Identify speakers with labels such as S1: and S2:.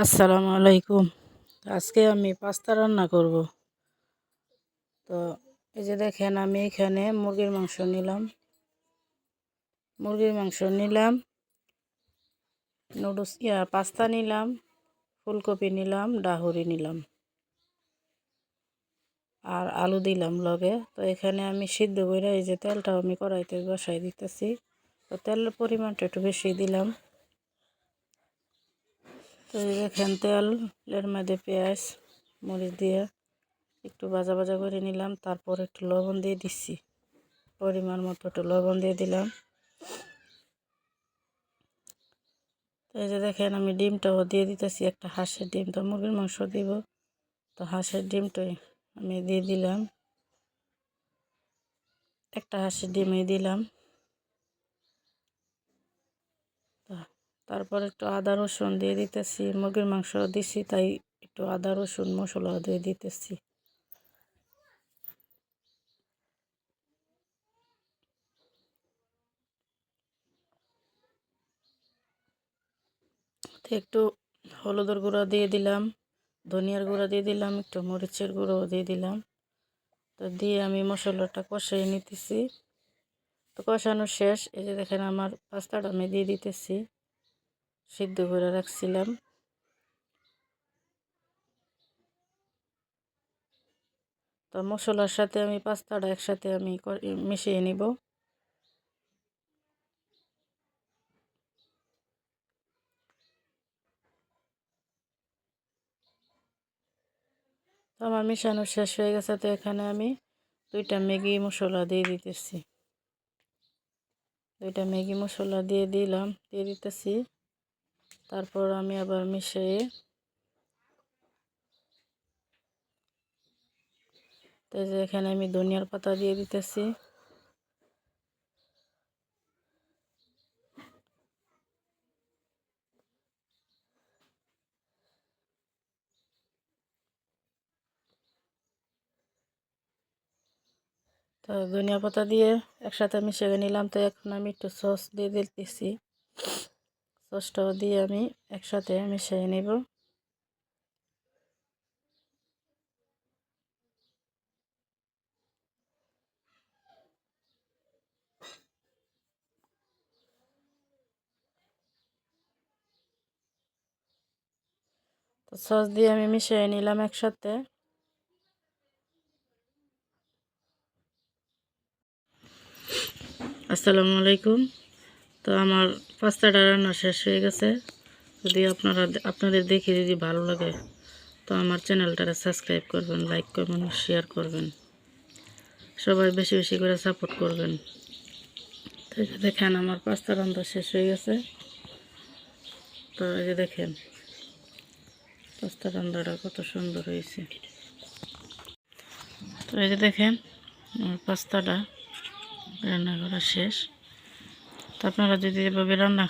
S1: আসসালামু আলাইকুম। আজকে আমি পাস্তা রান্না করব। তো এই যে দেখেন, আমি এখানে মুরগির মাংস নিলাম, নুডলস পাস্তা নিলাম, ফুলকপি নিলাম, ডাহুরি নিলাম আর আলু দিলাম লগে। তো এখানে আমি সিদ্ধ করে এই যে তেলটাও আমি কড়াইতে বসাই দিতেছি। তো তেলের পরিমাণটা একটু বেশি দিলাম। তো এই দেখেন, তেলের মধ্যে পেঁয়াজ মরিচ দিয়ে একটু ভাজা ভাজা করে নিলাম। তারপর একটু লবণ দিয়ে দিচ্ছি, পরিমাণ মতো একটু লবণ দিয়ে দিলাম। তো এই যে দেখেন, আমি ডিমটাও দিয়ে দিতেছি, একটা হাঁসের ডিম। তো মুরগির মাংস দিব, তো হাঁসের ডিমটাই আমি দিয়ে দিলাম, একটা হাঁসের ডিমই দিলাম। তারপর একটু আদা রসুন দিয়ে দিতেছি, মুরগির মাংস দিছি তাই একটু আদা রসুন মশলা দিয়ে দিতেছি। তো একটু হলুদের গুঁড়া দিয়ে দিলাম, ধনিয়ার গুঁড়া দিয়ে দিলাম, একটু মরিচের গুঁড়ো দিয়ে দিলাম। তো দিয়ে আমি মশলাটা কষিয়ে নিতেছি। তো কষানো শেষ। এই যে দেখেন, আমার পাস্তাটা আমি দিয়ে দিতেছি, সিদ্ধ করে রাখছিলাম। তো মশলার সাথে আমি পাস্তাটা একসাথে আমি মিশিয়ে নিব। তো আমার মিশানো শেষ হয়ে গেছে। তো এখানে আমি 2টা ম্যাগি মশলা দিয়ে দিতেছি, 2টা ম্যাগি মশলা দিয়ে দিতেছি। তারপর আমি আবার মিশিয়ে, তো যে এখানে আমি ধনিয়ার পাতা দিয়ে দিতেছি। তো ধনিয়া পাতা দিয়ে একসাথে মিশিয়ে নিলাম। তো এখন আমি একটু সস দিয়ে দিতেছি, সসটাও দিয়ে আমি একসাথে মিশিয়ে নেব। তো সস দিয়ে আমি মিশিয়ে নিলাম একসাথে। আসসালামু আলাইকুম। তো আমার পাস্তাটা রান্না শেষ হয়ে গেছে। যদি আপনাদের দেখে যদি ভালো লাগে, তো আমার চ্যানেলটা সাবস্ক্রাইব করবেন, লাইক করবেন, শেয়ার করবেন। সবাই বেশি বেশি করে সাপোর্ট করবেন। তো এই যে দেখেন, আমার পাস্তা রান্না শেষ হয়ে গেছে। তো এই যে দেখেন, পাস্তা রান্নাটা কত সুন্দর হয়েছে। তো এই যে দেখেন, আমার পাস্তাটা রান্না করা শেষ। তো আপনারা যদি এভাবে রান্না